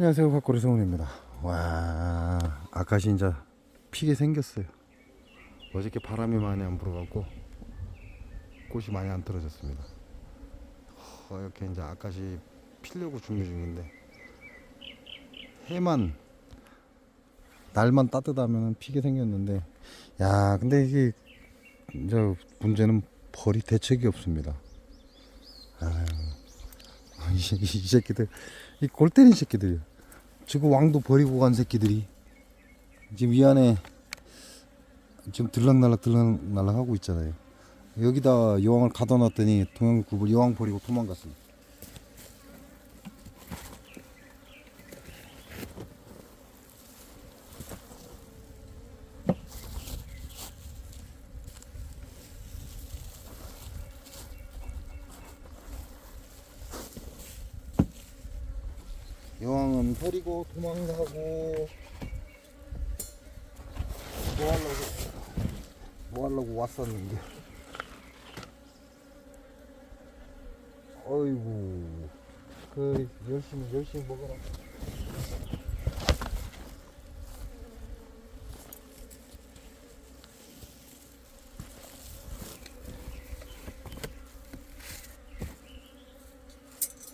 안녕하세요, 박고리 성훈입니다. 와, 아카시 이제 피게 생겼어요. 어저께 바람이 많이 안 불어갖고 꽃이 많이 안 떨어졌습니다. 이렇게 이제 아카시 피려고 준비 중인데, 해만 날만 따뜻하면 피게 생겼는데, 야, 근데 이게 이제 문제는 벌이 대책이 없습니다. 이 새끼들, 이 골 때린 새끼들이요. 지금 왕도 버리고 간 새끼들이 지금 이 안에 지금 들락날락 하고 있잖아요. 여기다 여왕을 가둬놨더니 동양굴 여왕 버리고 도망갔습니다. 여왕은 버리고 도망가고 뭐 하려고 왔었는데, 어이구, 열심히 먹어라.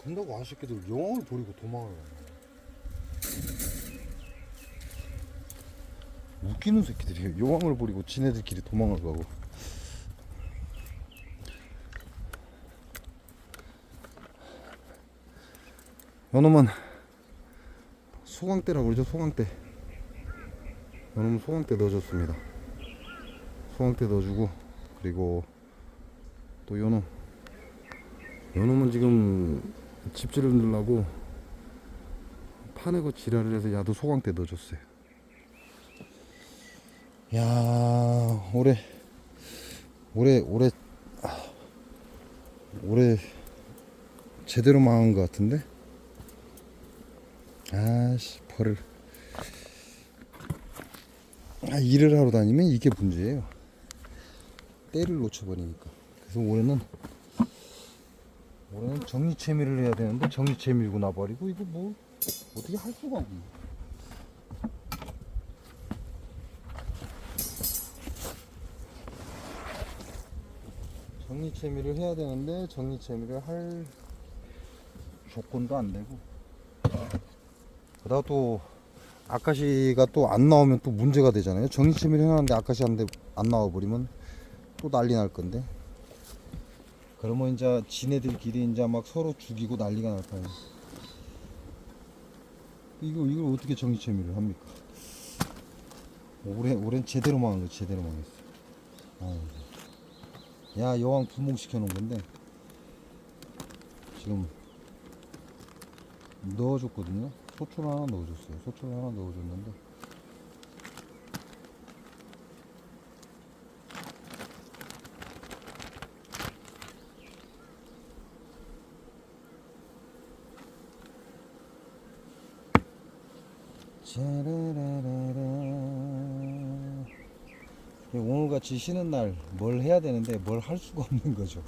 된다고 아쉽게도 여왕을 버리고 도망을 가네. 웃기는 새끼들이에요. 여왕을 버리고 지네들끼리 도망을 가고. 요놈은 소강대라고 그러죠. 소강대. 요놈은 소강대 넣어줬습니다. 소강대 넣어주고, 그리고 또 요놈은 지금 집지를 넣으려고 파내고 지랄을 해서 야도 소강대 넣어줬어요. 야, 올해 제대로 망한 것 같은데? 아씨, 벌을. 일을 하러 다니면 이게 문제예요. 때를 놓쳐버리니까. 그래서 올해는 정리채미를 해야 되는데 정리채미고 나버리고, 이거 뭐 어떻게 할 수가 없네. 정리채미를 해야 되는데 정리채미를 할 조건도 안 되고, 그러다 또 아카시가 또 안 나오면 또 문제가 되잖아요. 정리채미를 해놨는데 아카시 안 나와버리면 또 난리 날 건데, 그러면 이제 지네들끼리 이제 막 서로 죽이고 난리가 날 거예요. 이걸 어떻게 정리채미를 합니까? 올해는 제대로 망한 거, 제대로 망했어. 야, 여왕 분봉시켜 놓은 건데 지금 넣어줬거든요. 소초를 하나 넣어줬어요. 소초를 하나 넣어줬는데, 오늘같이 쉬는 날 뭘 해야 되는데 뭘 할 수가 없는 거죠.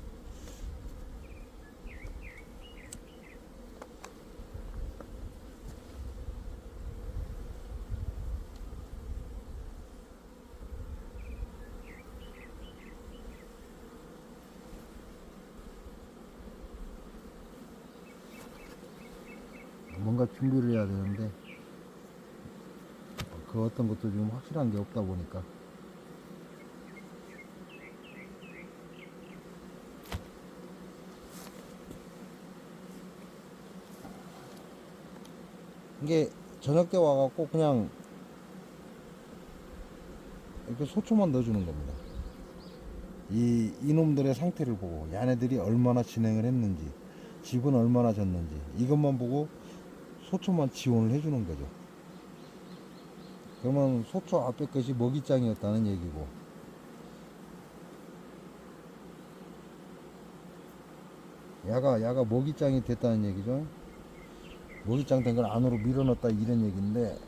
뭔가 준비를 해야 되는데 그 어떤 것도 좀 확실한 게 없다 보니까 이게 저녁 때 와갖고 그냥 이렇게 소초만 넣어주는 겁니다. 이놈들의 상태를 보고 얘네들이 얼마나 진행을 했는지, 집은 얼마나 졌는지, 이것만 보고 소초만 지원을 해주는 거죠. 그러면 소초 앞에 것이 먹이장이었다는 얘기고, 야가 먹이장이 됐다는 얘기죠. 먹이장 된 걸 안으로 밀어넣었다 이런 얘기인데,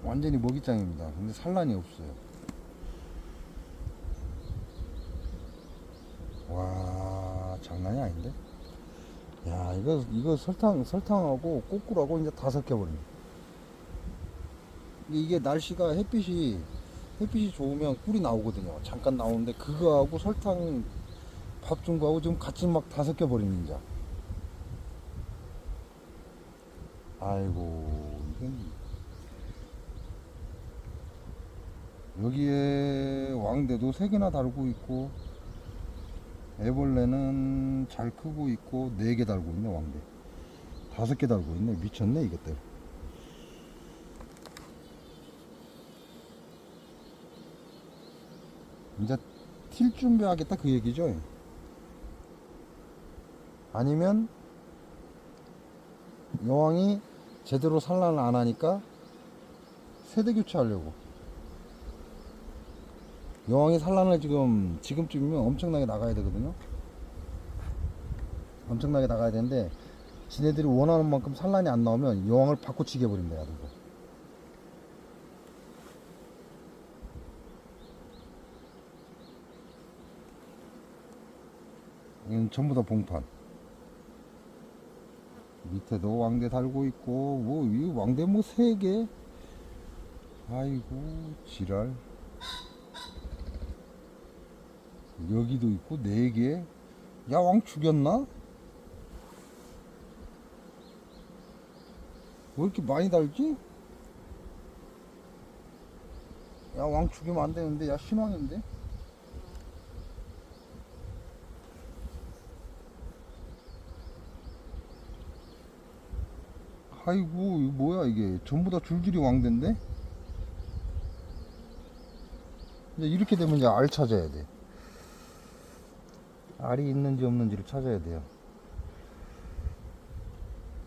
완전히 먹이장입니다. 근데 산란이 없어요. 와, 장난이 아닌데? 야, 이거 설탕하고 꼬꾸라고 이제 다 섞여버립니다. 이게 날씨가 햇빛이 좋으면 꿀이 나오거든요. 잠깐 나오는데 그거하고 설탕 밥 준 거하고 지금 같이 막 다 섞여버리는 이자. 아이고, 이건 여기에 왕대도 3개나 달고 있고 애벌레는 잘 크고 있고 4개 달고 있네. 왕대 5개 달고 있네. 미쳤네 이것들. 이제 튈 준비하겠다 그 얘기죠. 아니면 여왕이 제대로 산란을 안 하니까 세대 교체하려고. 여왕이 산란을 지금쯤이면 엄청나게 나가야 되거든요. 엄청나게 나가야 되는데 지네들이 원하는 만큼 산란이 안 나오면 여왕을 바꿔치기 해버린다. 이거. 이건 전부 다 봉판. 밑에도 왕대 달고 있고 이 왕대 3개. 아이고 지랄. 여기도 있고 4개. 야, 왕 죽였나? 왜 이렇게 많이 달지? 야, 왕 죽이면 안 되는데. 야, 신왕인데. 아이고, 이거 뭐야 이게. 전부 다 줄줄이 왕대인데. 이제 이렇게 되면 이제 알 찾아야 돼. 알이 있는지 없는지를 찾아야 돼요.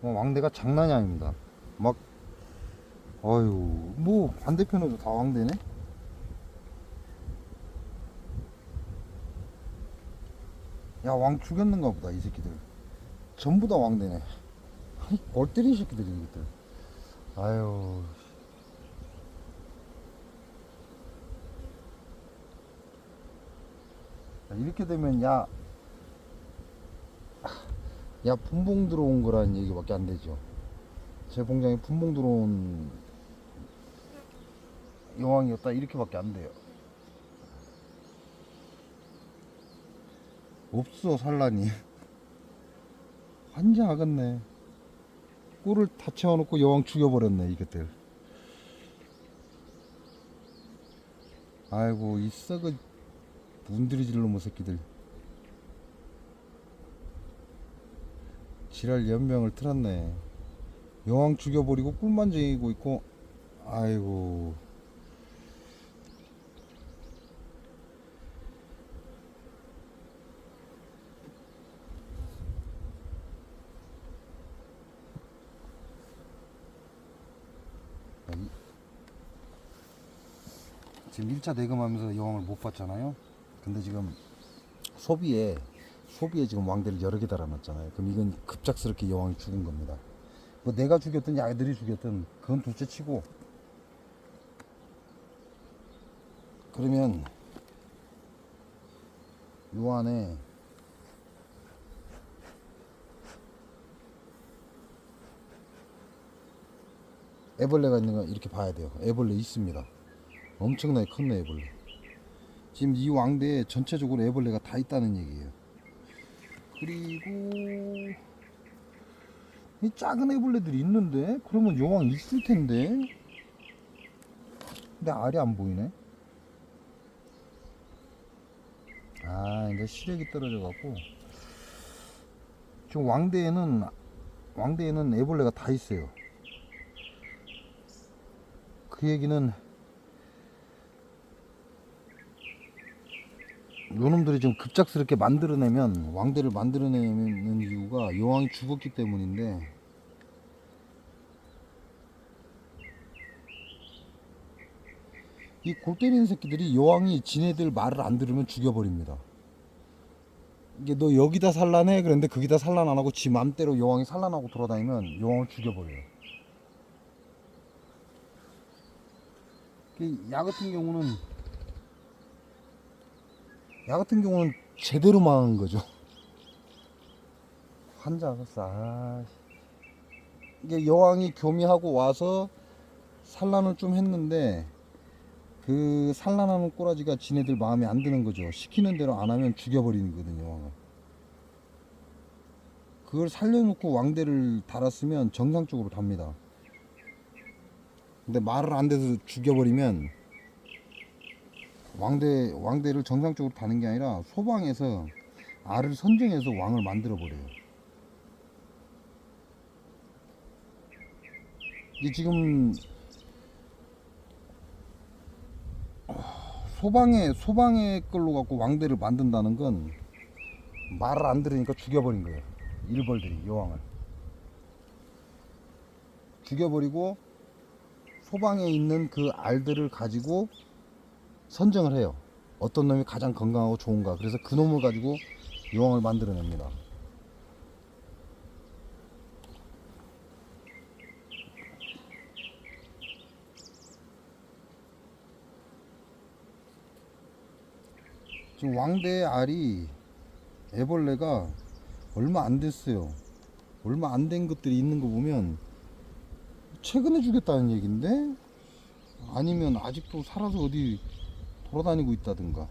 왕대가 장난이 아닙니다. 막 어휴, 뭐 반대편에도 다 왕대네. 야, 왕 죽였는가 보다 이 새끼들. 전부 다 왕대네. 골 때린 새끼들이 이것들. 아유. 이렇게 되면 분봉 들어온 거라는 얘기밖에 안 되죠. 제 공장에 분봉 들어온 여왕이었다 이렇게밖에 안 돼요. 없어 산란이. 환장하겠네. 꿀을 다 채워놓고 여왕 죽여버렸네 이것들. 아이고 이 썩은 문드리질 놈의 새끼들. 지랄 연명을 틀었네. 여왕 죽여버리고 꿀만 쟁이고 있고. 아이고. 지금 1차 대금하면서 여왕을 못 봤잖아요. 근데 지금 소비에 지금 왕대를 여러 개 달아놨잖아요. 그럼 이건 급작스럽게 여왕이 죽은 겁니다. 뭐 내가 죽였든 야들이 죽였든 그건 둘째 치고, 그러면 요 안에 애벌레가 있는 거 이렇게 봐야 돼요. 애벌레 있습니다. 엄청나게 컸네 애벌레. 지금 이 왕대에 전체적으로 애벌레가 다 있다는 얘기예요. 그리고 이 작은 애벌레들이 있는데 그러면 여왕 있을 텐데. 근데 알이 안 보이네. 아, 이제 시력이 떨어져 갖고 지금 왕대에는 애벌레가 다 있어요. 그 얘기는 요놈들이 지금 급작스럽게 왕대를 만들어내는 이유가 여왕이 죽었기 때문인데, 이 골 때리는 새끼들이 여왕이 지네들 말을 안 들으면 죽여버립니다. 이게 너 여기다 산란해 그랬는데 거기다 산란 안 하고 지 맘대로 여왕이 산란하고 돌아다니면 여왕을 죽여버려요. 야 같은 경우는 제대로 망한 거죠. 환장했어. 아, 이게 여왕이 교미하고 와서 산란을 좀 했는데 그 산란하는 꼬라지가 지네들 마음에 안 드는 거죠. 시키는 대로 안 하면 죽여버리거든요, 여왕을. 그걸 살려놓고 왕대를 달았으면 정상적으로 답니다. 근데 말을 안 돼서 죽여버리면 왕대를 정상적으로 다는 게 아니라 소방에서 알을 선정해서 왕을 만들어 버려요. 이게 지금 소방의 걸로 갖고 왕대를 만든다는 건 말을 안 들으니까 죽여버린 거예요. 일벌들이 여왕을 죽여버리고 소방에 있는 그 알들을 가지고 선정을 해요. 어떤 놈이 가장 건강하고 좋은가. 그래서 그 놈을 가지고 여왕을 만들어냅니다. 지금 왕대의 알이 애벌레가 얼마 안 됐어요. 얼마 안 된 것들이 있는 거 보면 최근에 주겠다는 얘기인데, 아니면 아직도 살아서 어디 돌아다니고 있다든가.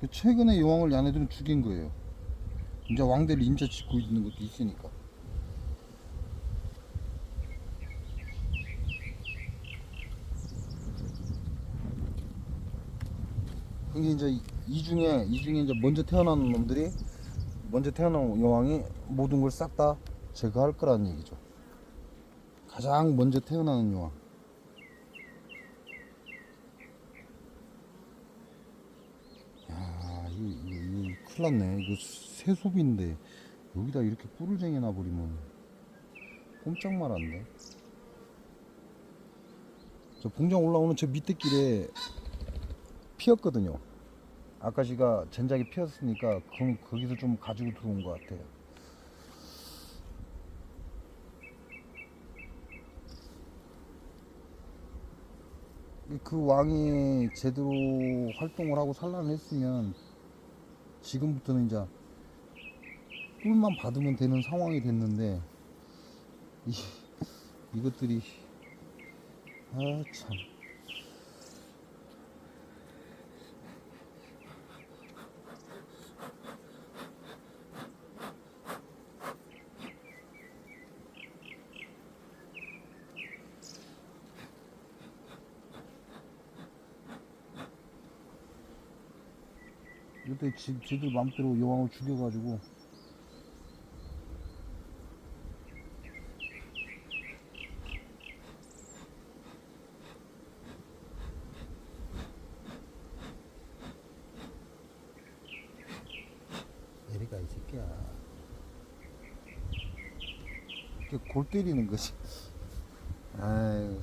최근에 여왕을 야네들은 죽인 거예요. 이제 왕대를 인자 짓고 있는 것도 있으니까. 그게 이제 이 중에 이제 먼저 태어난 놈들이, 먼저 태어난 여왕이 모든 걸 싹 다 제거할 거라는 얘기죠. 가장 먼저 태어나는 여왕. 야, 이거 큰일 났네. 이거 새소비인데 여기다 이렇게 꿀을 쟁여 놔버리면 꼼짝 말한데. 저 봉장 올라오는 저 밑에 길에 피었거든요. 아까시가 젠작이 피었으니까 거기서 좀 가지고 들어온 것 같아요. 그 왕이 제대로 활동을 하고 산란을 했으면 지금부터는 이제 꿀만 받으면 되는 상황이 됐는데, 이것들이 참. 이때 지들 맘대로 여왕을 죽여가지고 내리가 이 새끼야. 이렇게 골 때리는 거지. 아유,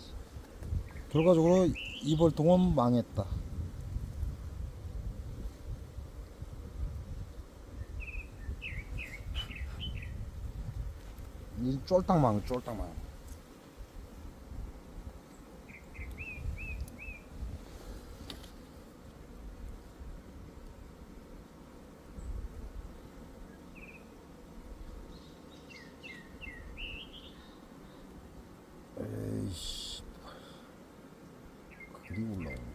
결과적으로 이벌통은 망했다. 이 쫄딱 망. 에이씨, 그리 올라오네.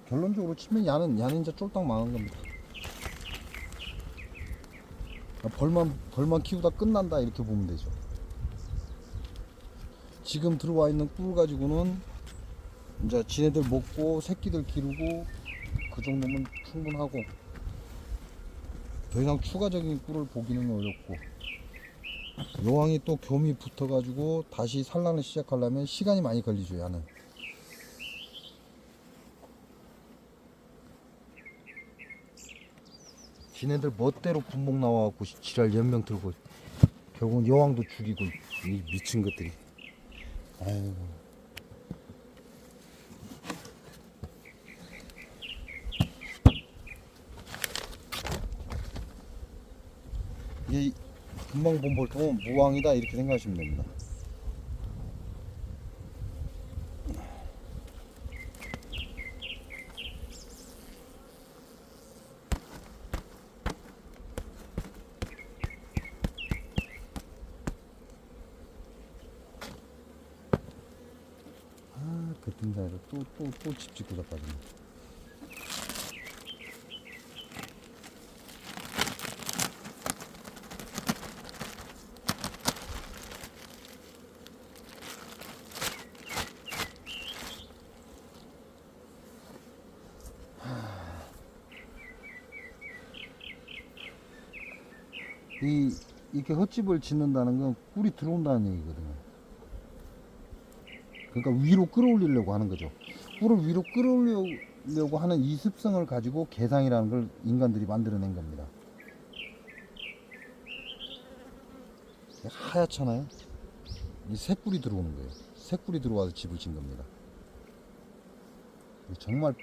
결론적으로 치면 야는 이제 쫄딱 망한 겁니다. 벌만 키우다 끝난다 이렇게 보면 되죠. 지금 들어와 있는 꿀 가지고는 이제 지네들 먹고 새끼들 기르고 그 정도면 충분하고, 더 이상 추가적인 꿀을 보기는 어렵고, 여왕이 또 교미 붙어 가지고 다시 산란을 시작하려면 시간이 많이 걸리죠. 야는 지네들 멋대로 분목 나와갖고 지랄 연명 들고 결국은 여왕도 죽이고, 이 미친 것들이. 아이고. 금방 본 볼통은 무왕이다 이렇게 생각하시면 됩니다. 그 등산에서 또 집 짓고 자빠지네. 이렇게 헛집을 짓는다는 건 꿀이 들어온다는 얘기거든요. 그러니까 위로 끌어올리려고 하는 거죠. 꿀을 위로 끌어올리려고 하는 이 습성을 가지고 개상이라는 걸 인간들이 만들어낸 겁니다. 하얗잖아요. 이 새꿀이 들어오는 거예요. 새꿀이 들어와서 집을 짓는 겁니다. 정말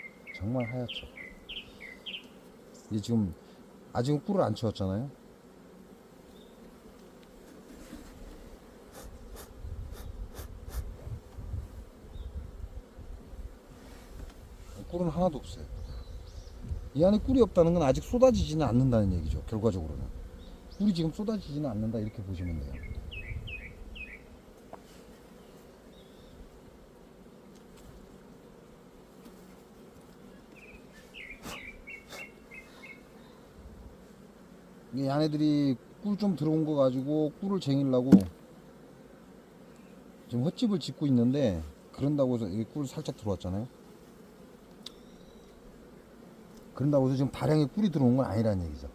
하얗죠. 이게 지금 아직은 꿀을 안 채웠잖아요. 꿀은 하나도 없어요. 이 안에 꿀이 없다는 건 아직 쏟아지지는 않는다는 얘기죠. 결과적으로는 꿀이 지금 쏟아지지는 않는다 이렇게 보시면 돼요. 이 안에들이 꿀 좀 들어온 거 가지고 꿀을 쟁이려고 지금 헛집을 짓고 있는데, 그런다고 해서 여기 꿀 살짝 들어왔잖아요. 그런다고 해서 지금 다량의 꿀이 들어온 건 아니라는 얘기죠.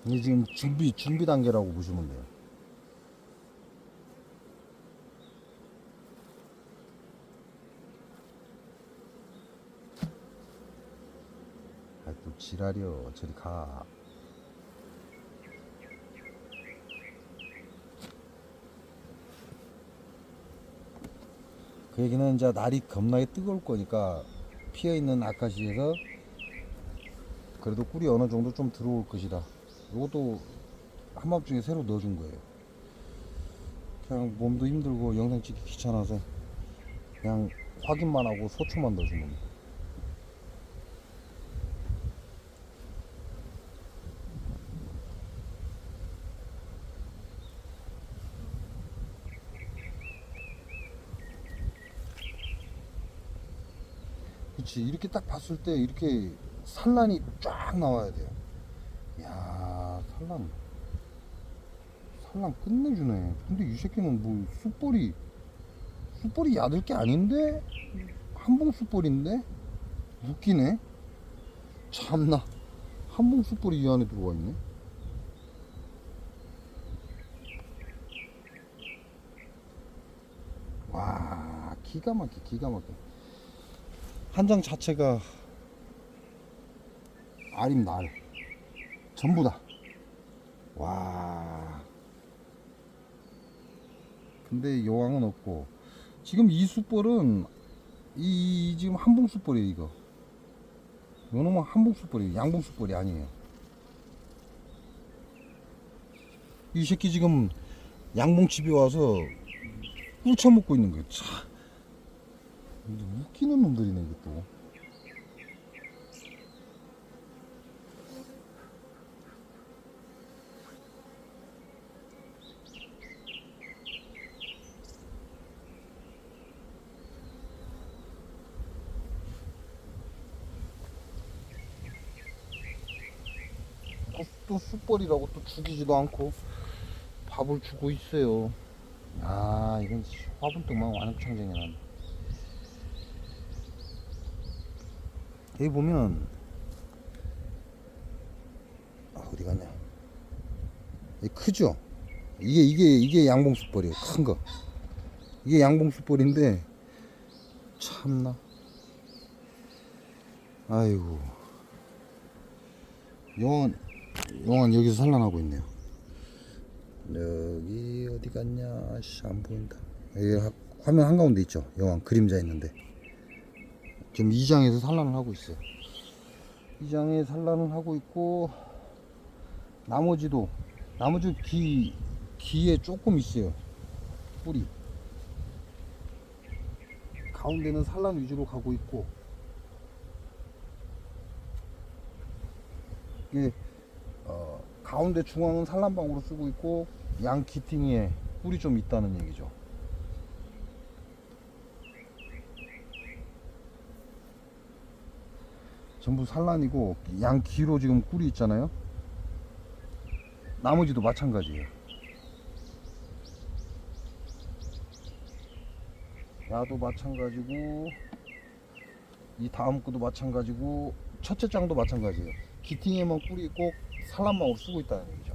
이게 지금 준비 단계라고 보시면 돼요. 아, 또 지랄이여. 저리 가. 그 얘기는 이제 날이 겁나게 뜨거울 거니까 피어있는 아카시에서 그래도 꿀이 어느 정도 좀 들어올 것이다. 이것도 한밤중에 새로 넣어준 거예요. 그냥 몸도 힘들고 영상 찍기 귀찮아서 그냥 확인만 하고 소초만 넣어준 겁니다. 그치, 이렇게 딱 봤을 때 이렇게 산란이 쫙 나와야 돼요. 이야, 산란 끝내주네. 근데 이 새끼는 뭐 숯벌이 얕을 게 아닌데? 한봉 숯벌인데? 웃기네. 참나, 한봉 숯벌이 이 안에 들어와 있네. 와, 기가 막혀. 한 장 자체가 알임 날 전부 다. 와. 근데 여왕은 없고, 지금 이 숯벌은 이 지금 한봉 숯벌이에요. 이거 요놈은 한봉 숯벌이에요. 양봉 숯벌이 아니에요. 이 새끼 지금 양봉 집에 와서 꿀 처먹고 있는 거예요. 참 웃기는 놈들이네 이것도. 또 숯벌이라고 또 죽이지도 않고 밥을 주고 있어요. 아, 이건 화분떡만 완벽창쟁이 나네. 여기 보면 어디 갔냐? 이 크죠? 이게 양봉 숯벌이에요. 큰 거. 이게 양봉 숯벌인데 참나. 아이고. 용원 여기서 산란하고 있네요. 여기 어디 갔냐? 안 보인다. 여기 화면 한가운데 있죠. 여왕 그림자 있는데 지금 2장에서 산란을 하고 있어요. 2장에 산란을 하고 있고, 나머지도 나머지 기에 조금 있어요. 뿌리. 가운데는 산란 위주로 가고 있고, 이게 가운데 중앙은 산란방으로 쓰고 있고, 양 기팅에 꿀이 좀 있다는 얘기죠. 전부 산란이고, 양 기로 지금 꿀이 있잖아요. 나머지도 마찬가지예요. 야도 마찬가지고, 이 다음 거도 마찬가지고, 첫째 장도 마찬가지예요. 기팅에만 꿀이 있고 산란망으로 쓰고 있다는 얘기죠.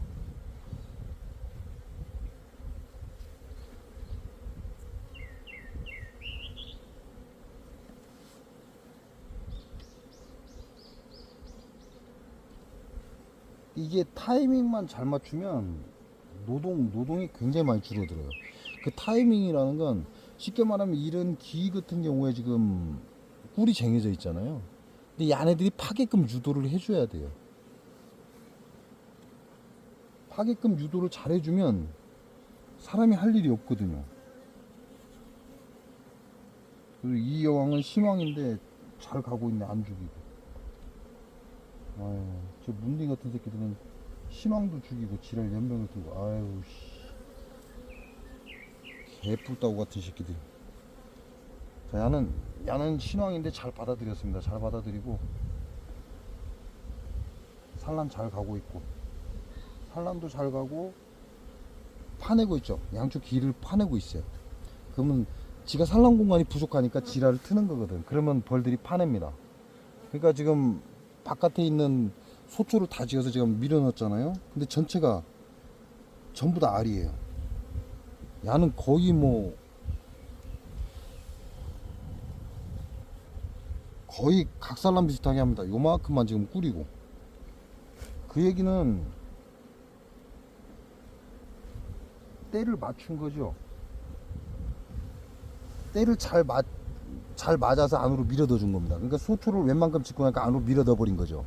이게 타이밍만 잘 맞추면 노동이 굉장히 많이 줄어들어요. 그 타이밍이라는 건 쉽게 말하면 이런 기 같은 경우에 지금 꿀이 쟁여져 있잖아요. 근데 이 안에들이 파게끔 유도를 해줘야 돼요. 파게끔 유도를 잘 해주면 사람이 할 일이 없거든요. 그리고 이 여왕은 신왕인데 잘 가고 있네, 안 죽이고. 아유, 저 문딩 같은 새끼들은 신왕도 죽이고 지랄 연병을 들고, 아유 씨, 개뿔따구 같은 새끼들. 자, 야는 신왕인데 잘 받아들였습니다. 잘 받아들이고 산란 잘 가고 있고, 산란도 잘 가고 파내고 있죠. 양쪽 길을 파내고 있어요. 그러면 지가 산란 공간이 부족하니까 지랄을 트는 거거든. 그러면 벌들이 파냅니다. 그러니까 지금 바깥에 있는 소초를 다 지어서 지금 밀어넣었잖아요. 근데 전체가 전부 다 알이에요. 야는 거의 거의 각산란 비슷하게 합니다. 요만큼만 지금 꾸리고. 그 얘기는 때를 맞춘 거죠. 때를 잘 맞아서 안으로 밀어넣어 준 겁니다. 그러니까 소초를 웬만큼 짓고 나니까 안으로 밀어넣어 버린 거죠.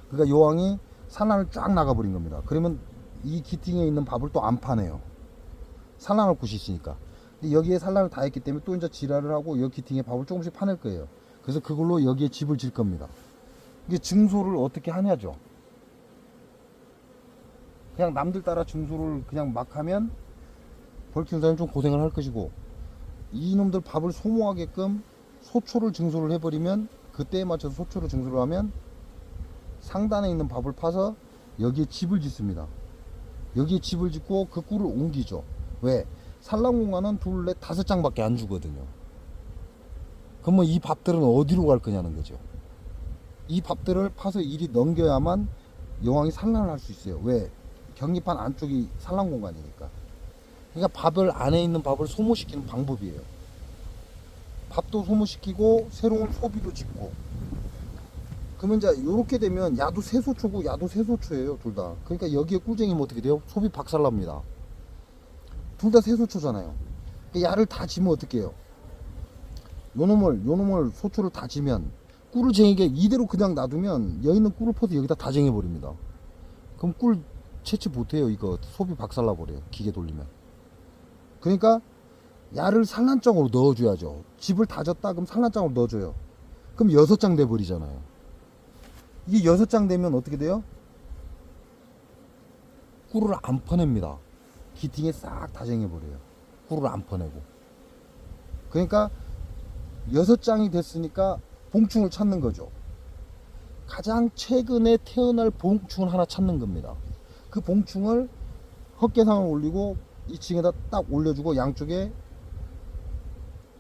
그러니까 여왕이 산란을 쫙 나가 버린 겁니다. 그러면 이 기팅에 있는 밥을 또 안 파내요. 산란할 곳이 있으니까. 근데 여기에 산란을 다 했기 때문에 또 이제 지랄을 하고 여기 기팅에 밥을 조금씩 파낼 거예요. 그래서 그걸로 여기에 집을 질 겁니다. 이게 증소를 어떻게 하냐죠. 그냥 남들 따라 증소를 그냥 막 하면 벌 키우는 사람이 좀 고생을 할 것이고, 이놈들 밥을 소모하게끔 소초를 증소를 해버리면, 그때에 맞춰서 소초를 증소를 하면 상단에 있는 밥을 파서 여기에 집을 짓습니다. 여기에 집을 짓고 그 꿀을 옮기죠. 왜? 산란 공간은 둘, 넷, 다섯 장밖에 안 주거든요. 그러면 이 밥들은 어디로 갈 거냐는 거죠. 이 밥들을 파서 이리 넘겨야만 여왕이 산란을 할 수 있어요. 왜? 격리판 안쪽이 산란 공간이니까. 그러니까 밥을 안에 있는 밥을 소모시키는 방법이에요. 밥도 소모시키고 새로운 소비도 짓고. 그러면 이제 요렇게 되면 야도 세소초고 야도 세소초예요, 둘 다. 그러니까 여기에 꿀쟁이면 어떻게 돼요? 소비 박살납니다. 둘 다 세소초잖아요. 그러니까 야를 다 지면 어떻게 해요? 요놈을 소초를 다 지면 꿀을 쟁이게 이대로 그냥 놔두면 여기 있는 꿀을 퍼서 여기다 다 쟁여버립니다. 그럼 꿀 채취 못해요. 이거 소비 박살나버려요, 기계 돌리면. 그러니까 야를 산란장으로 넣어줘야죠. 집을 다졌다 그럼 산란장으로 넣어줘요. 그럼 6장 돼버리잖아요. 이게 6장 되면 어떻게 돼요? 꿀을 안 퍼냅니다. 기팅에 싹 다 쟁여버려요. 꿀을 안 퍼내고. 그러니까 6장이 됐으니까 봉충을 찾는 거죠. 가장 최근에 태어날 봉충을 하나 찾는 겁니다. 그 봉충을 헛개상을 올리고 2층에다 딱 올려주고 양쪽에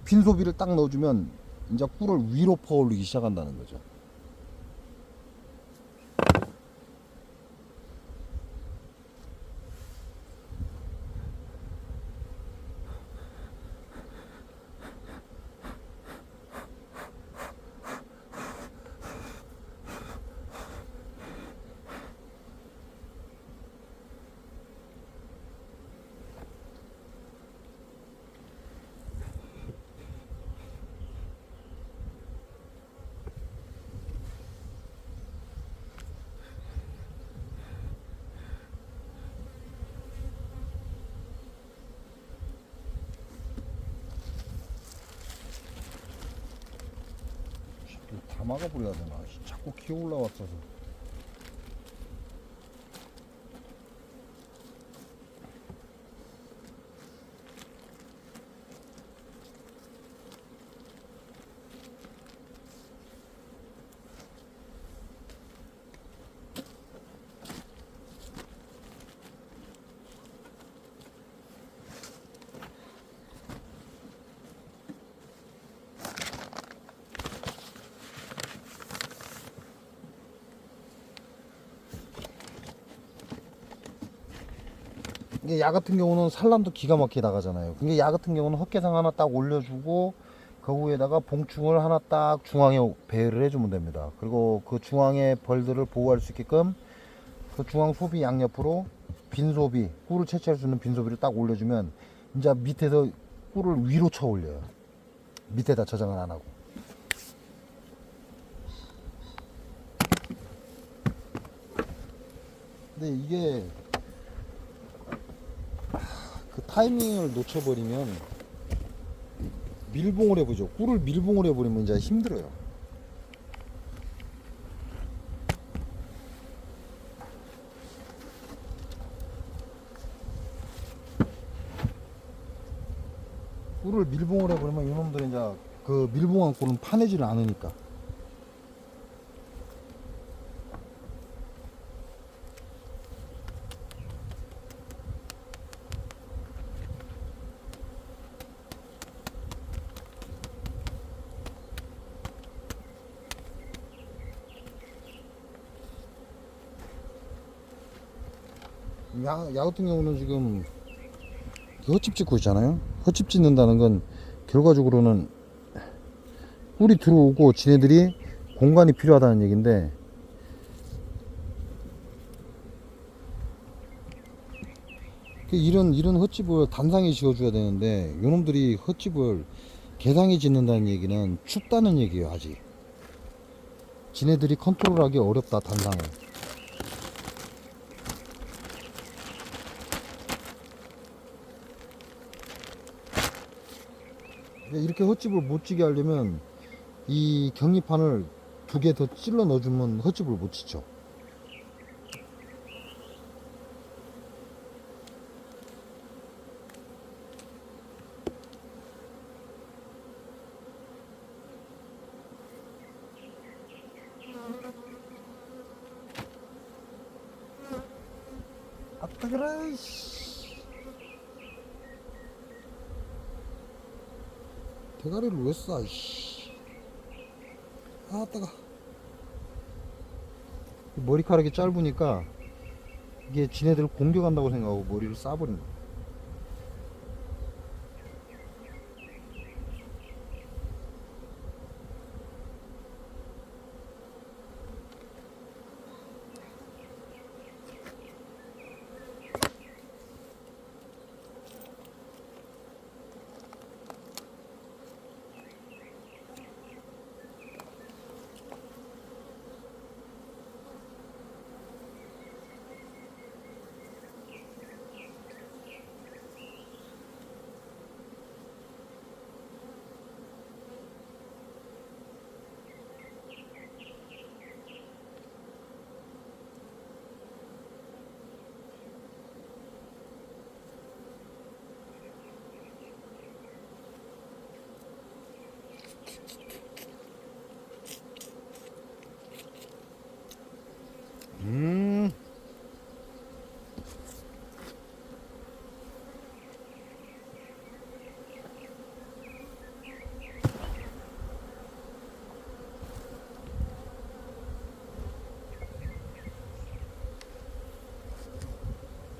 빈소비를 딱 넣어주면 이제 꿀을 위로 퍼올리기 시작한다는 거죠. 다 막아버려야 되나. 자꾸 기어 올라왔어서. 이게 야 같은 경우는 산란도 기가 막히게 나가잖아요. 근데 야 같은 경우는 헛개상 하나 딱 올려주고 그 위에다가 봉충을 하나 딱 중앙에 배열을 해주면 됩니다. 그리고 그 중앙에 벌들을 보호할 수 있게끔 그 중앙 소비 양옆으로 빈소비, 꿀을 채취할 수 있는 빈소비를 딱 올려주면 이제 밑에서 꿀을 위로 쳐 올려요. 밑에다 저장을 안 하고. 근데 이게 그 타이밍을 놓쳐버리면 밀봉을 해보죠. 꿀을 밀봉을 해버리면 이제 힘들어요. 꿀을 밀봉을 해버리면 이놈들이 이제 그 밀봉한 꿀은 파내지를 않으니까. 야 같은 경우는 지금 헛집 짓고 있잖아요. 헛집 짓는다는 건 결과적으로는 꿀이 들어오고 지네들이 공간이 필요하다는 얘기인데, 이런 헛집을 단상에 지어줘야 되는데 요놈들이 헛집을 개상에 짓는다는 얘기는 춥다는 얘기예요. 아직 지네들이 컨트롤하기 어렵다, 단상을. 이렇게 헛집을 못 지게 하려면 이 격리판을 2개 더 찔러 넣어주면 헛집을 못 지죠. 아따 그래. 대가리를 왜 쏴? 아 따가. 머리카락이 짧으니까 이게 지네들 공격한다고 생각하고 머리를 쏴버린 거야.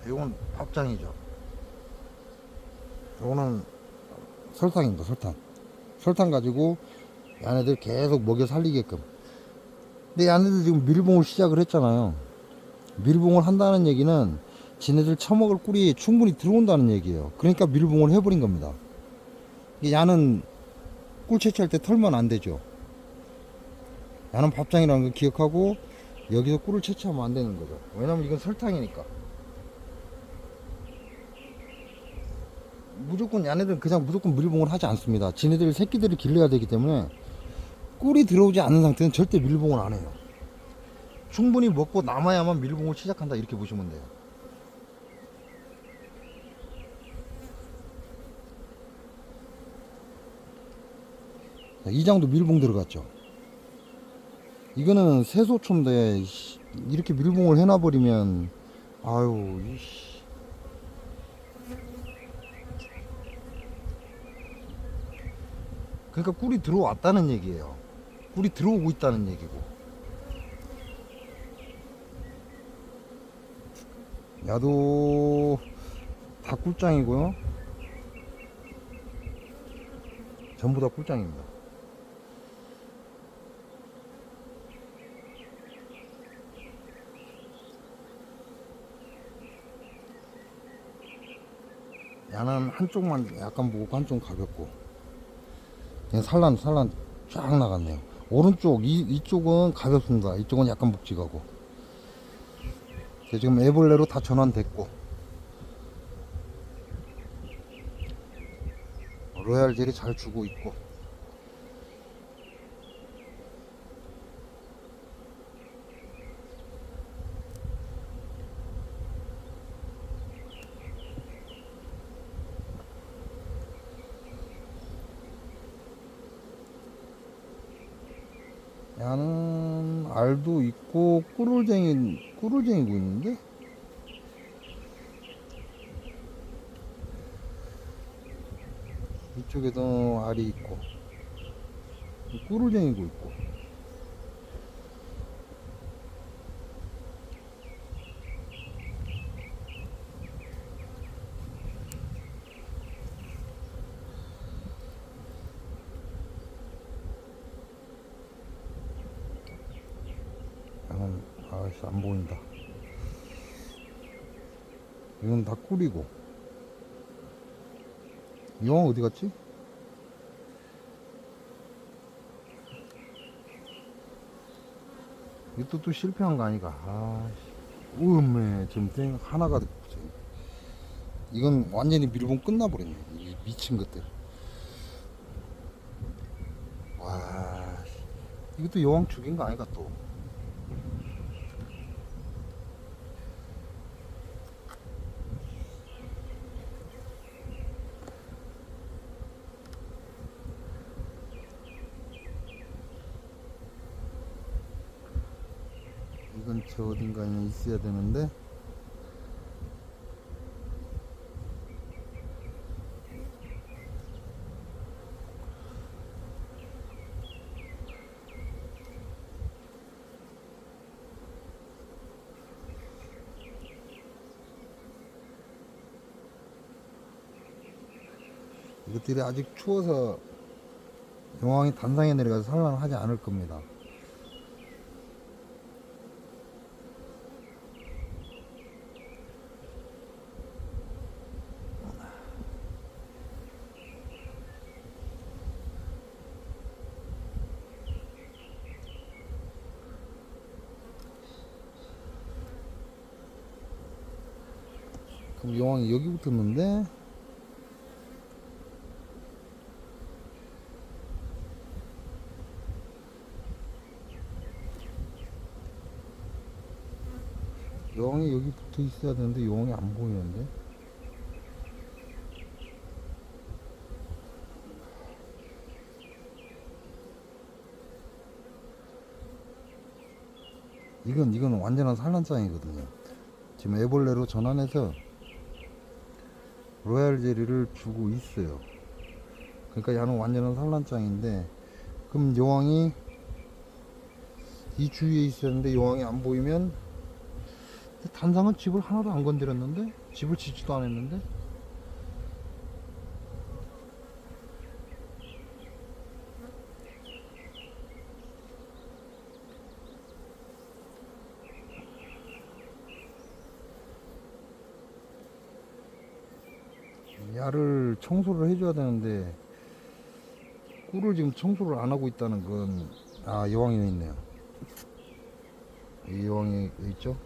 이건 밥장이죠. 이거는 설탕입니다. 설탕 가지고 얘네들 계속 먹여 살리게끔. 근데 얘네들 지금 밀봉을 시작을 했잖아요. 밀봉을 한다는 얘기는 지네들 처먹을 꿀이 충분히 들어온다는 얘기예요. 그러니까 밀봉을 해버린 겁니다. 야는 꿀 채취할 때 털면 안 되죠. 야는 밥장이라는 걸 기억하고 여기서 꿀을 채취하면 안 되는 거죠. 왜냐면 이건 설탕이니까. 무조건 얘네들은 그냥 무조건 밀봉을 하지 않습니다. 지네들 새끼들을 길러야 되기 때문에 꿀이 들어오지 않는 상태는 절대 밀봉을 안 해요. 충분히 먹고 남아야만 밀봉을 시작한다, 이렇게 보시면 돼요. 자, 이 장도 밀봉 들어갔죠. 이거는 새소초인데 이렇게 밀봉을 해놔버리면 아유 이씨. 그러니까 꿀이 들어왔다는 얘기예요. 꿀이 들어오고 있다는 얘기고. 야도 다 꿀장이고요. 전부 다 꿀장입니다. 야는 한쪽만 약간 무겁고 한쪽 가볍고 그냥 산란 쫙 나갔네요. 오른쪽 이쪽은 가볍습니다. 이쪽은 약간 묵직하고. 지금 애벌레로 다 전환됐고 로얄 젤이 잘 주고 있고. 야는 알도 있고 꿀을 쟁이고 있는데 이쪽에도 알이 있고 꿀을 쟁이고 있고. 야는 아씨 안 보인다. 이건 다 꿀이고. 영 어디 갔지? 이것도 또 실패한 거 아니가? 아씨. 음메 지금 하나가 이건 완전히 밀봉 끝나버렸네. 이 미친 것들. 와, 이것도 여왕 죽인 거 아니가 또? 이건 저 어딘가에 있어야 되는데. 이것들이 아직 추워서 용왕이 단상에 내려가서 산란하지 않을 겁니다. 그럼 용왕이 여기 붙었는데 용왕이 여기 붙어 있어야 되는데 용왕이 안 보이는데. 이건 완전한 산란장이거든요. 지금 애벌레로 전환해서 로얄 젤리를 주고 있어요. 그러니까 얘는 완전한 산란장인데, 그럼 여왕이 이 주위에 있었는데 여왕이 안 보이면, 단상은 집을 하나도 안 건드렸는데, 집을 짓지도 않았는데. 야를 청소를 해줘야 되는데 꿀을 지금 청소를 안 하고 있다는 건, 아, 여왕이 여기 있네요. 이 여왕이 여기 있죠.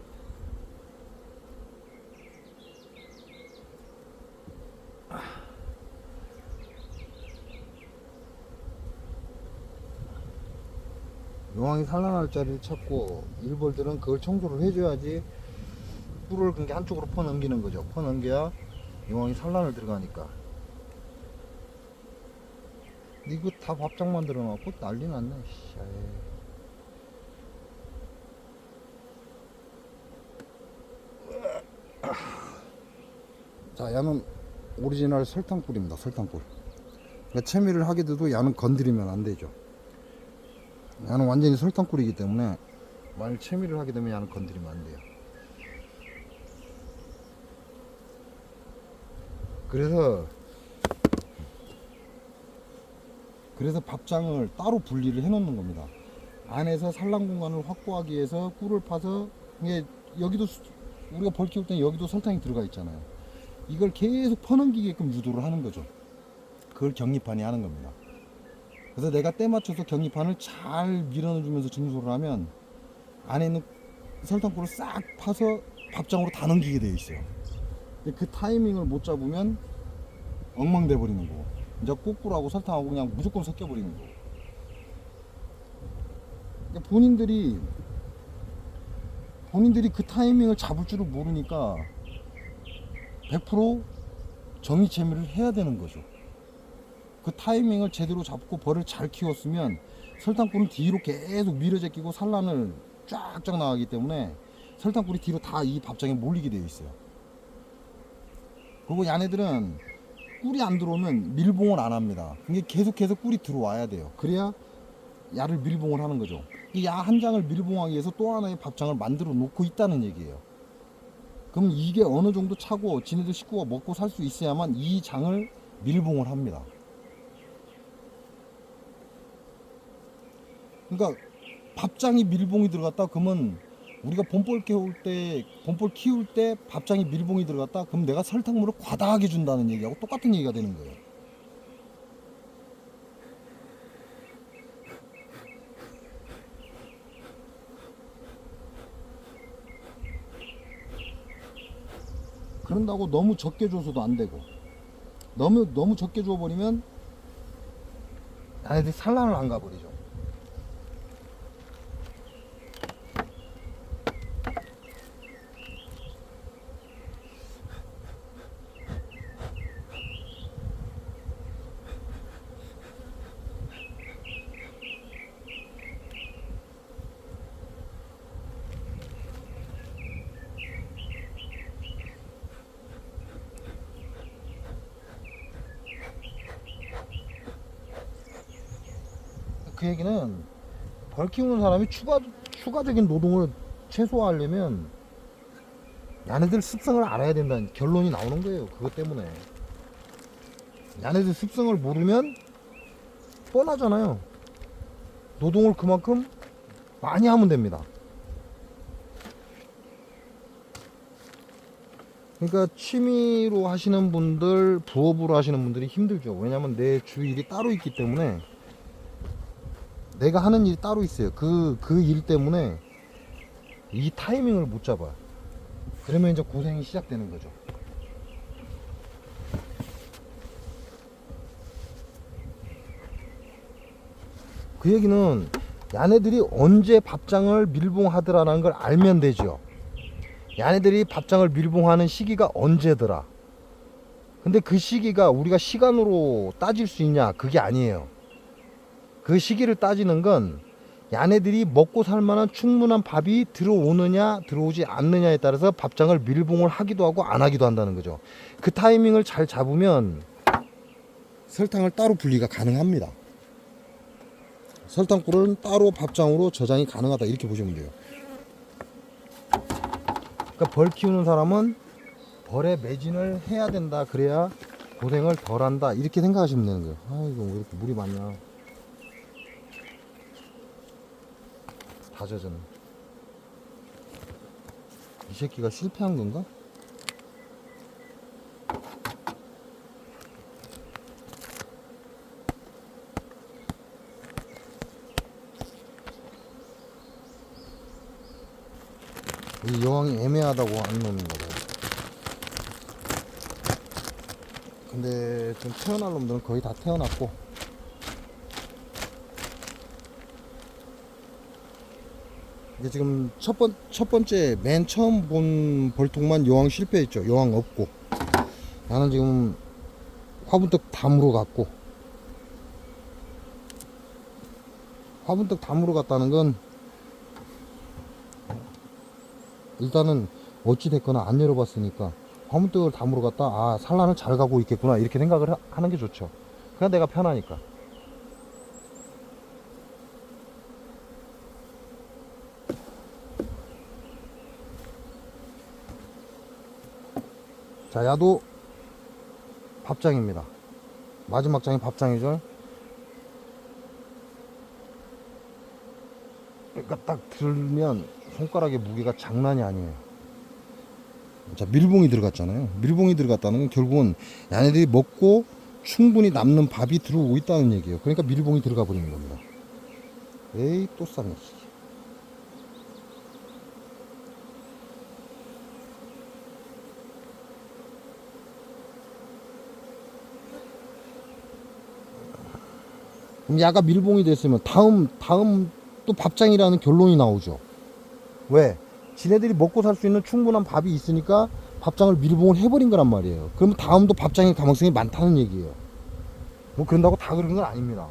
여왕이 산란할 자리를 찾고 일벌들은 그걸 청소를 해줘야지 꿀을 그게 한쪽으로 퍼넘기는 거죠. 퍼넘겨야 여왕이 산란을 들어가니까. 이거 다 밥장 만들어 놨고 난리 났네. 씨, 자, 얘는 오리지널 설탕꿀입니다. 설탕꿀. 그러니까 채미를 하게 돼도 얘는 건드리면 안 되죠. 얘는 완전히 설탕꿀이기 때문에 만약 채미를 하게 되면 얘는 건드리면 안 돼요. 그래서 밥장을 따로 분리를 해 놓는 겁니다. 안에서 산란 공간을 확보하기 위해서 꿀을 파서 이게 여기도 우리가 벌 키울 때는 여기도 설탕이 들어가 있잖아요. 이걸 계속 퍼넘기게끔 유도를 하는 거죠. 그걸 격리판이 하는 겁니다. 그래서 내가 때 맞춰서 격리판을 잘 밀어주면서 증소를 하면 안에 있는 설탕꿀을 싹 파서 밥장으로 다 넘기게 되어 있어요. 근데 그 타이밍을 못 잡으면 엉망돼 버리는 거고, 이제 꼬꾸라고 설탕하고 그냥 무조건 섞여 버리는 거고. 그러니까 본인들이 그 타이밍을 잡을 줄을 모르니까 100% 정리 채미를 해야 되는 거죠. 그 타이밍을 제대로 잡고 벌을 잘 키웠으면 설탕꿀은 뒤로 계속 밀어 제끼고 산란을 쫙쫙 나가기 때문에 설탕꿀이 뒤로 다 이 밥장에 몰리게 되어 있어요. 그리고 얘네들은 꿀이 안 들어오면 밀봉을 안 합니다. 이게 계속해서 꿀이 들어와야 돼요. 그래야 야를 밀봉을 하는 거죠. 이 야 한 장을 밀봉하기 위해서 또 하나의 밥장을 만들어 놓고 있다는 얘기예요. 그럼 이게 어느 정도 차고 지네들 식구가 먹고 살 수 있어야만 이 장을 밀봉을 합니다. 그러니까 밥장이 밀봉이 들어갔다 그러면 우리가 봄벌 키울 때 밥장이 밀봉이 들어갔다 그럼 내가 설탕물을 과다하게 준다는 얘기하고 똑같은 얘기가 되는 거예요. 그런다고 너무 적게 줘서도 안 되고, 너무 적게 줘버리면 얘네들이 산란을 안 가버리죠. 그 얘기는 벌 키우는 사람이 추가적인 노동을 최소화하려면 얘네들 습성을 알아야 된다는 결론이 나오는 거예요. 그것 때문에 얘네들 습성을 모르면 뻔하잖아요. 노동을 그만큼 많이 하면 됩니다. 그러니까 취미로 하시는 분들, 부업으로 하시는 분들이 힘들죠. 왜냐면 내 주 일이 따로 있기 때문에, 내가 하는 일이 따로 있어요. 그 일 때문에 이 타이밍을 못 잡아요. 그러면 이제 고생이 시작되는 거죠. 그 얘기는 야네들이 언제 밥장을 밀봉하더라라는 걸 알면 되죠. 야네들이 밥장을 밀봉하는 시기가 언제더라. 근데 그 시기가 우리가 시간으로 따질 수 있냐? 그게 아니에요. 그 시기를 따지는 건 야네들이 먹고 살만한 충분한 밥이 들어오느냐 들어오지 않느냐에 따라서 밥장을 밀봉을 하기도 하고 안 하기도 한다는 거죠. 그 타이밍을 잘 잡으면 설탕을 따로 분리가 가능합니다. 설탕꿀은 따로 밥장으로 저장이 가능하다, 이렇게 보시면 돼요. 그러니까 벌 키우는 사람은 벌에 매진을 해야 된다, 그래야 고생을 덜 한다, 이렇게 생각하시면 되는 거예요. 아이고 왜 이렇게 물이 많냐. 다 젖었네. 이 새끼가 실패한 건가? 이 여왕이 애매하다고 안 놓는 거고. 근데 좀 태어날 놈들은 거의 다 태어났고, 이게 지금 첫 번째 맨 처음 본 벌통만 여왕 실패했죠. 여왕 없고. 나는 지금 화분떡 담으러 갔고, 화분떡 담으러 갔다는 건 일단은 어찌됐거나 안 열어봤으니까 화분떡을 담으러 갔다, 아 산란을 잘 가고 있겠구나 이렇게 생각을 하는 게 좋죠. 그냥 내가 편하니까. 자, 야도 밥장입니다. 마지막 장이 밥장이죠. 그러니까 딱 들면 손가락의 무게가 장난이 아니에요. 자, 밀봉이 들어갔잖아요. 밀봉이 들어갔다는 건 결국은 얘네들이 먹고 충분히 남는 밥이 들어오고 있다는 얘기예요. 그러니까 밀봉이 들어가 버리는 겁니다. 에이, 또 쌌네. 그럼 야가 밀봉이 됐으면 다음 또 밥장이라는 결론이 나오죠. 왜? 지네들이 먹고 살 수 있는 충분한 밥이 있으니까 밥장을 밀봉을 해버린 거란 말이에요. 그러면 다음도 밥장일 가능성이 많다는 얘기예요. 뭐 그런다고 다 그런 건 아닙니다.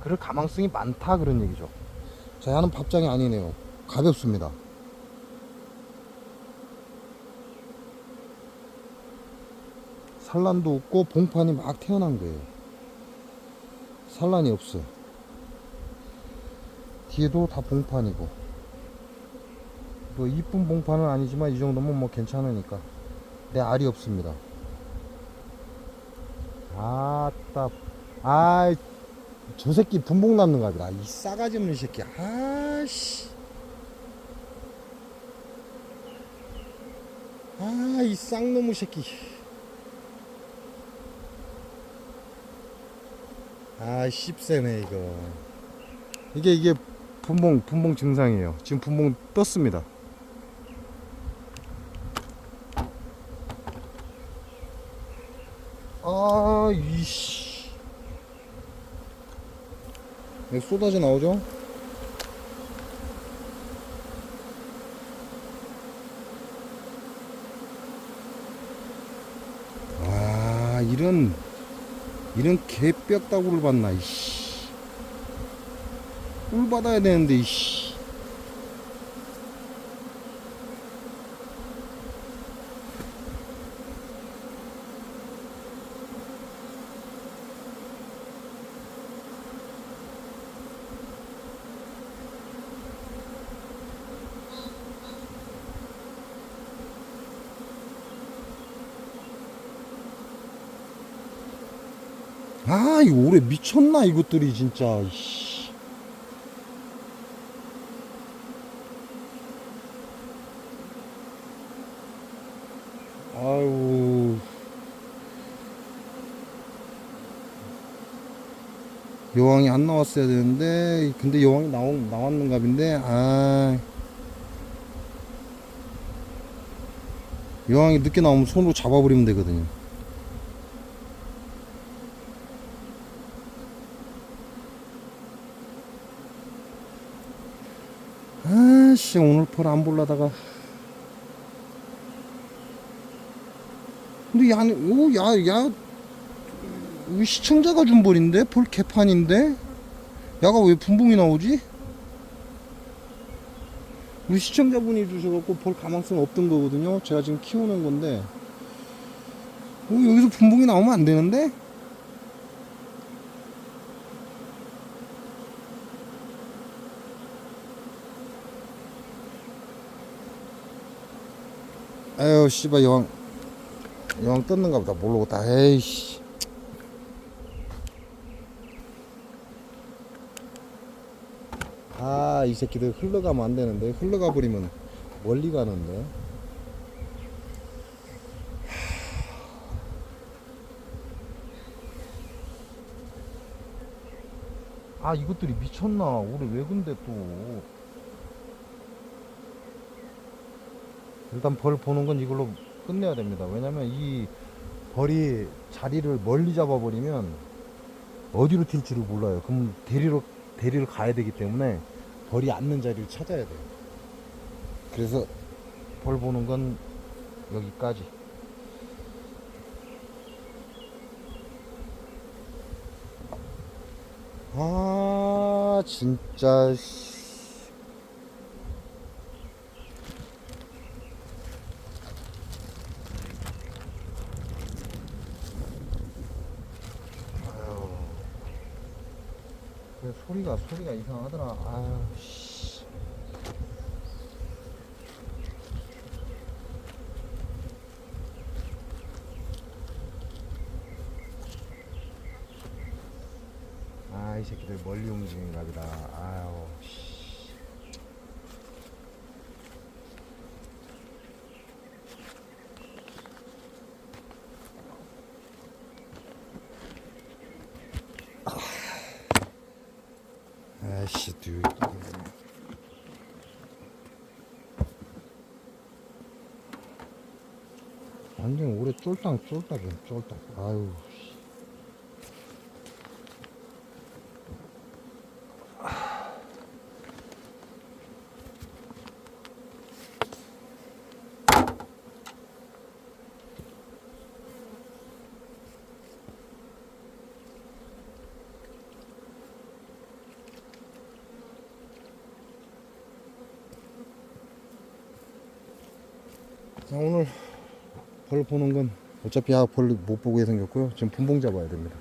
그럴 가망성이 많다 그런 얘기죠. 자, 야는 밥장이 아니네요. 가볍습니다. 산란도 없고 봉판이 막 태어난 거예요. 산란이 없어요. 뒤에도 다 봉판이고, 뭐 이쁜 봉판은 아니지만 이 정도면 뭐 괜찮으니까. 내 알이 없습니다. 아따, 아이, 저 새끼 분봉 남는가 보다. 이 싸가지 없는 새끼. 아씨. 아, 이 쌍놈의 새끼. 아, 씹새네 이거. 이게 분봉 증상이에요. 지금 분봉 떴습니다. 아, 이씨. 여기 쏟아져 나오죠? 와, 이런 개뼈다구를 봤나, 이씨. 꿀 받아야 되는데, 이씨. 아, 이거 올해 미쳤나, 이것들이, 진짜, 이씨. 아유. 여왕이 안 나왔어야 되는데, 근데 여왕이 나왔는 값인데, 아. 여왕이 늦게 나오면 손으로 잡아버리면 되거든요. 아씨, 오늘 벌 안 볼라다가. 근데 이 시청자가 준 벌인데? 벌 개판인데? 야가 왜 분봉이 나오지? 우리 시청자분이 주셔갖고 벌 가망성 없던 거거든요. 제가 지금 키우는 건데. 여기서 분봉이 나오면 안 되는데? 아유, 씨발, 여왕 떴는가 보다. 모르겠다. 에이씨. 아, 이 새끼들 흘러가면 안 되는데. 흘러가 버리면 멀리 가는데. 아, 이것들이 미쳤나. 올해 왜 근데 또. 일단 벌 보는 건 이걸로 끝내야 됩니다. 왜냐면 이 벌이 자리를 멀리 잡아버리면 어디로 튈지를 몰라요. 그럼 대리를 가야 되기 때문에 벌이 앉는 자리를 찾아야 돼요. 그래서 벌 보는 건 여기까지. 아 진짜 아유, 그 소리가 이상하더라. 아유 씨. 아, 이 새끼들 멀리 움직이는가 보다. 아유 씨. 아이씨, 완전 오래 쫄딱. 아유. 자, 오늘 벌 보는 건 어차피 벌 못 보게 생겼고요. 지금 분봉 잡아야 됩니다.